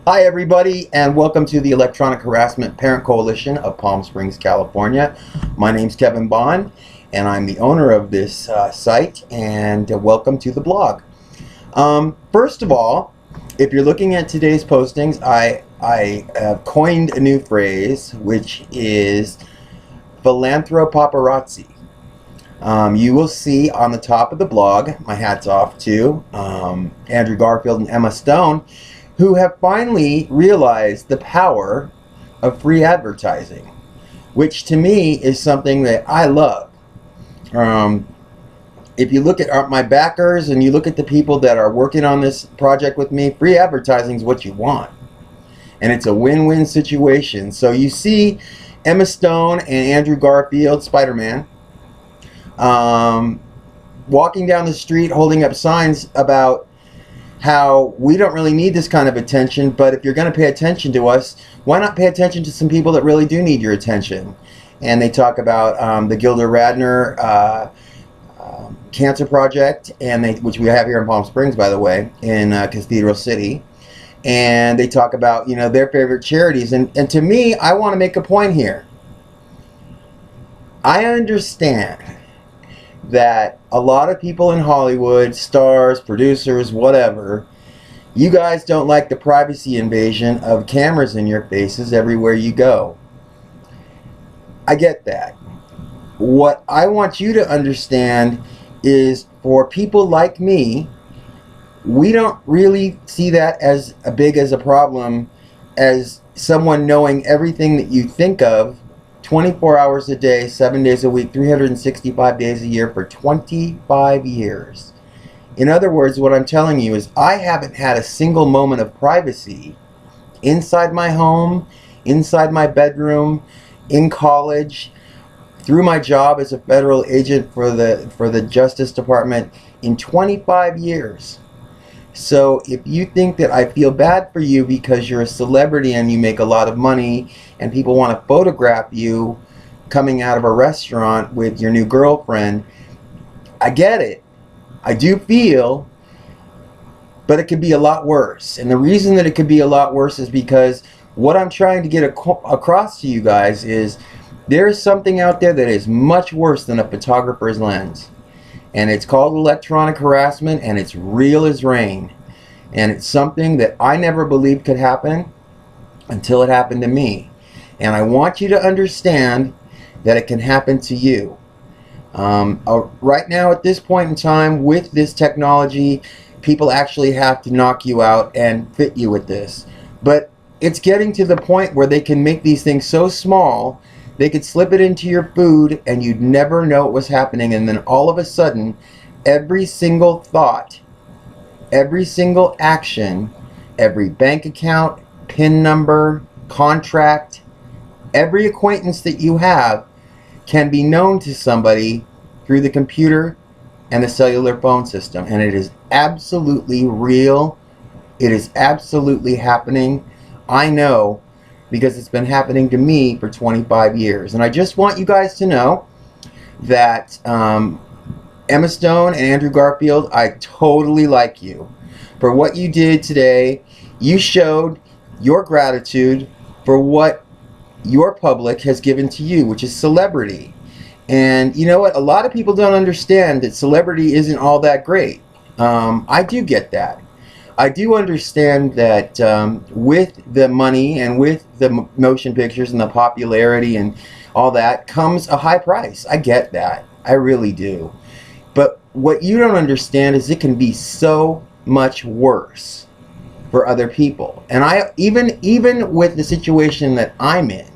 Hi, everybody, and welcome to the Electronic Harassment Parent Coalition of Palm Springs, California. My name's Kevin Bond, and I'm the owner of this site, and welcome to the blog. First of all, if you're looking at today's postings, I have coined a new phrase, which is philanthropaparazzi. You will see on the top of the blog, my hat's off to Andrew Garfield and Emma Stone, who have finally realized the power of free advertising, which to me is something that I love. If you look at my backers and you look at the people that are working on this project with me, free advertising is what you want. And it's a win-win situation. So you see Emma Stone and Andrew Garfield, Spider-Man, walking down the street holding up signs about how we don't really need this kind of attention, but if you're going to pay attention to us, why not pay attention to some people that really do need your attention? And they talk about the Gilda Radner Cancer Project, which we have here in Palm Springs, by the way, in Cathedral City. And they talk about, their favorite charities. And to me, I want to make a point here. I understand that a lot of people in Hollywood, stars, producers, whatever, you guys don't like the privacy invasion of cameras in your faces everywhere you go. I get that. What I want you to understand is for people like me, we don't really see that as big as a problem as someone knowing everything that you think of 24 hours a day, 7 days a week, 365 days a year for 25 years. In other words, what I'm telling you is I haven't had a single moment of privacy inside my home, inside my bedroom, in college, through my job as a federal agent for the Justice Department in 25 years. So if you think that I feel bad for you because you're a celebrity and you make a lot of money and people want to photograph you coming out of a restaurant with your new girlfriend, I get it. I do feel, but it could be a lot worse. And the reason that it could be a lot worse is because what I'm trying to get across to you guys is there is something out there that is much worse than a photographer's lens. And it's called electronic harassment, and it's real as rain. And it's something that I never believed could happen until it happened to me. And I want you to understand that it can happen to you. Right now, at this point in time, with this technology, people actually have to knock you out and fit you with this. But it's getting to the point where they can make these things so small they could slip it into your food and you'd never know it was happening. And then all of a sudden, every single thought, every single action, every bank account, PIN number, contract, every acquaintance that you have can be known to somebody through the computer and the cellular phone system. And it is absolutely real. It is absolutely happening. I know, because it's been happening to me for 25 years. And I just want you guys to know that Emma Stone and Andrew Garfield, I totally like you. For what you did today, you showed your gratitude for what your public has given to you, which is celebrity. And you know what? A lot of people don't understand that celebrity isn't all that great. I do get that. I do understand that with the money and with the motion pictures and the popularity and all that comes a high price. I get that. I really do. But what you don't understand is it can be so much worse for other people. And I even with the situation that I'm in,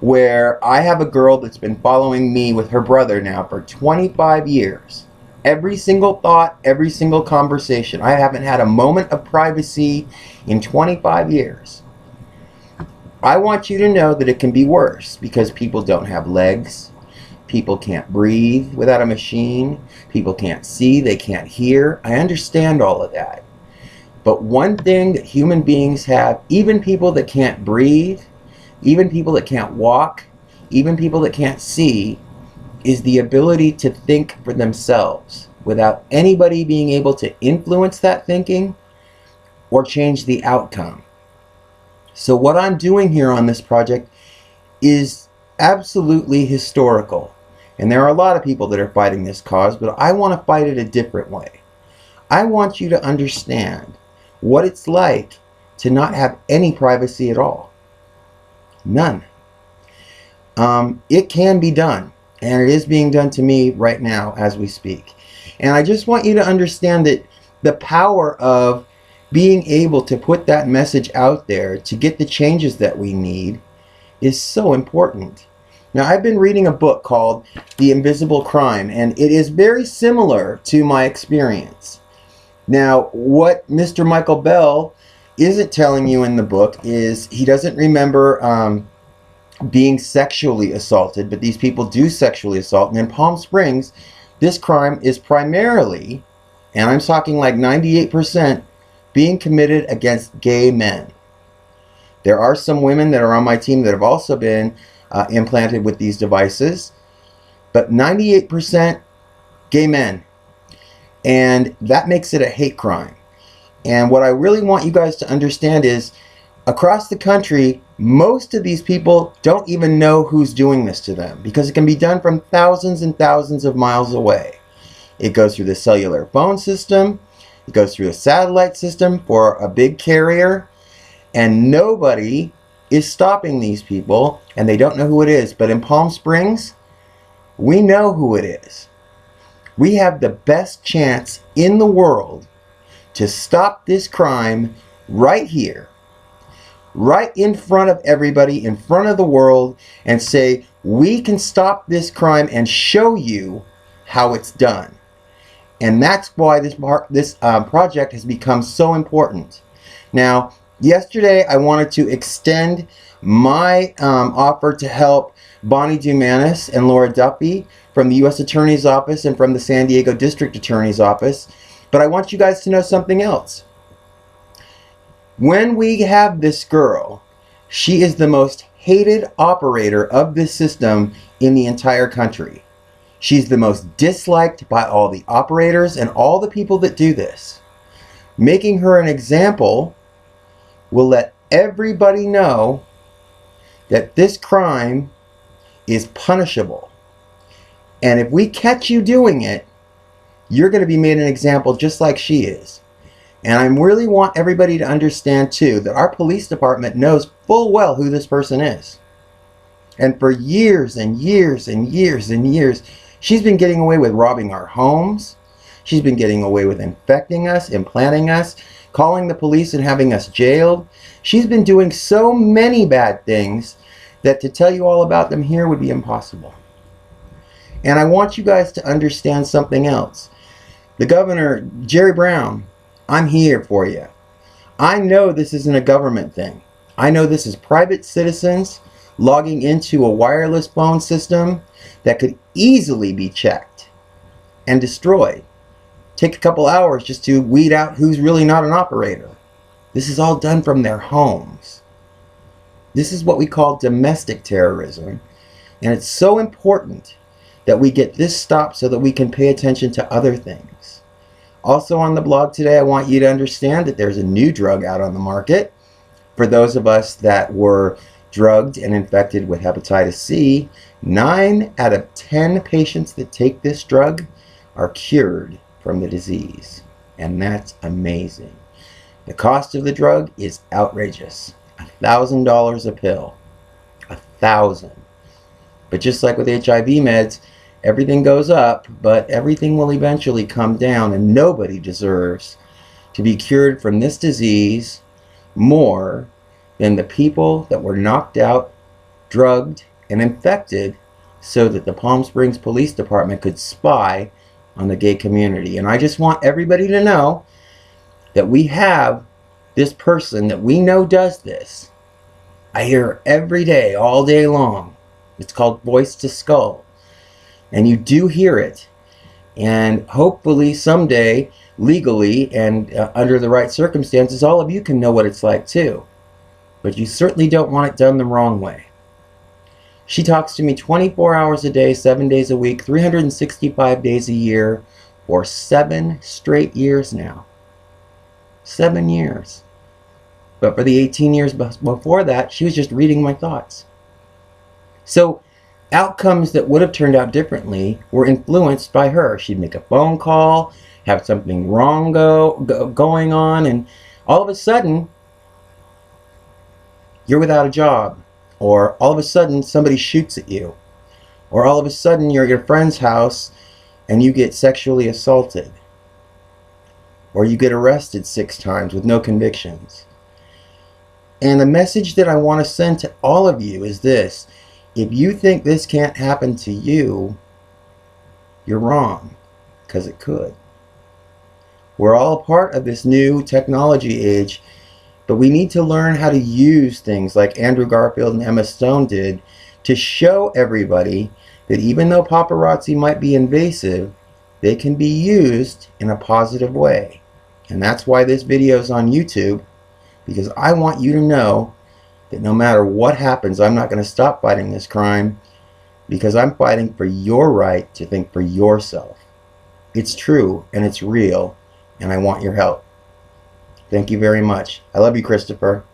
where I have a girl that's been following me with her brother now for 25 years. Every single thought, every single conversation. I haven't had a moment of privacy in 25 years. I want you to know that it can be worse because people don't have legs. People can't breathe without a machine. People can't see, they can't hear. I understand all of that. But one thing that human beings have, even people that can't breathe, even people that can't walk, even people that can't see, is the ability to think for themselves without anybody being able to influence that thinking or change the outcome. So what I'm doing here on this project is absolutely historical. And there are a lot of people that are fighting this cause, but I want to fight it a different way. I want you to understand what it's like to not have any privacy at all. None. It can be done, and it is being done to me right now as we speak. And I just want you to understand that the power of being able to put that message out there to get the changes that we need is so important. Now, I've been reading a book called The Invisible Crime, and it is very similar to my experience. Now, what Mr. Michael Bell isn't telling you in the book is he doesn't remember being sexually assaulted, but these people do sexually assault. And in Palm Springs, this crime is primarily, and I'm talking like 98%, being committed against gay men. There are some women that are on my team that have also been implanted with these devices, but 98% gay men. And that makes it a hate crime. And what I really want you guys to understand is, across the country, most of these people don't even know who's doing this to them, because it can be done from thousands and thousands of miles away. It goes through the cellular phone system, it goes through a satellite system for a big carrier, and nobody is stopping these people, and they don't know who it is. But in Palm Springs, we know who it is. We have the best chance in the world to stop this crime right here, right in front of everybody, in front of the world, and say, we can stop this crime and show you how it's done. And that's why this project has become so important. Now, yesterday I wanted to extend my offer to help Bonnie Dumanis and Laura Duffy from the U.S. Attorney's Office and from the San Diego District Attorney's Office. But I want you guys to know something else. When we have this girl, she is the most hated operator of this system in the entire country. She's the most disliked by all the operators and all the people that do this. Making her an example will let everybody know that this crime is punishable. And if we catch you doing it, you're going to be made an example just like she is. And I really want everybody to understand too that our police department knows full well who this person is. And for years and years and years and years, she's been getting away with robbing our homes. She's been getting away with infecting us, implanting us, calling the police and having us jailed. She's been doing so many bad things that to tell you all about them here would be impossible. And I want you guys to understand something else. The governor, Jerry Brown, I'm here for you. I know this isn't a government thing. I know this is private citizens logging into a wireless phone system that could easily be checked and destroyed. Take a couple hours just to weed out who's really not an operator. This is all done from their homes. This is what we call domestic terrorism. And it's so important that we get this stopped so that we can pay attention to other things. Also on the blog today, I want you to understand that there's a new drug out on the market. For those of us that were drugged and infected with hepatitis C, 9 out of 10 patients that take this drug are cured from the disease. And that's amazing. The cost of the drug is outrageous. $1,000 a pill. $1,000. But just like with HIV meds, everything goes up, but everything will eventually come down, and nobody deserves to be cured from this disease more than the people that were knocked out, drugged, and infected so that the Palm Springs Police Department could spy on the gay community. And I just want everybody to know that we have this person that we know does this. I hear her every day, all day long. It's called Voice to Skull. And you do hear it. And hopefully someday, legally and under the right circumstances, all of you can know what it's like too. But you certainly don't want it done the wrong way. She talks to me 24 hours a day, 7 days a week, 365 days a year for 7 straight years now. 7 years. But for the 18 years before that, she was just reading my thoughts. So outcomes that would have turned out differently were influenced by her. She'd make a phone call, have something wrong going on, and all of a sudden, you're without a job. Or all of a sudden, somebody shoots at you. Or all of a sudden, you're at your friend's house and you get sexually assaulted. Or you get arrested 6 times with no convictions. And the message that I want to send to all of you is this: if you think this can't happen to you, you're wrong, because it could. We're all a part of this new technology age, but we need to learn how to use things like Andrew Garfield and Emma Stone did to show everybody that even though paparazzi might be invasive, they can be used in a positive way. And that's why this video is on YouTube, because I want you to know that no matter what happens, I'm not going to stop fighting this crime, because I'm fighting for your right to think for yourself. It's true and it's real, and I want your help. Thank you very much. I love you, Christopher.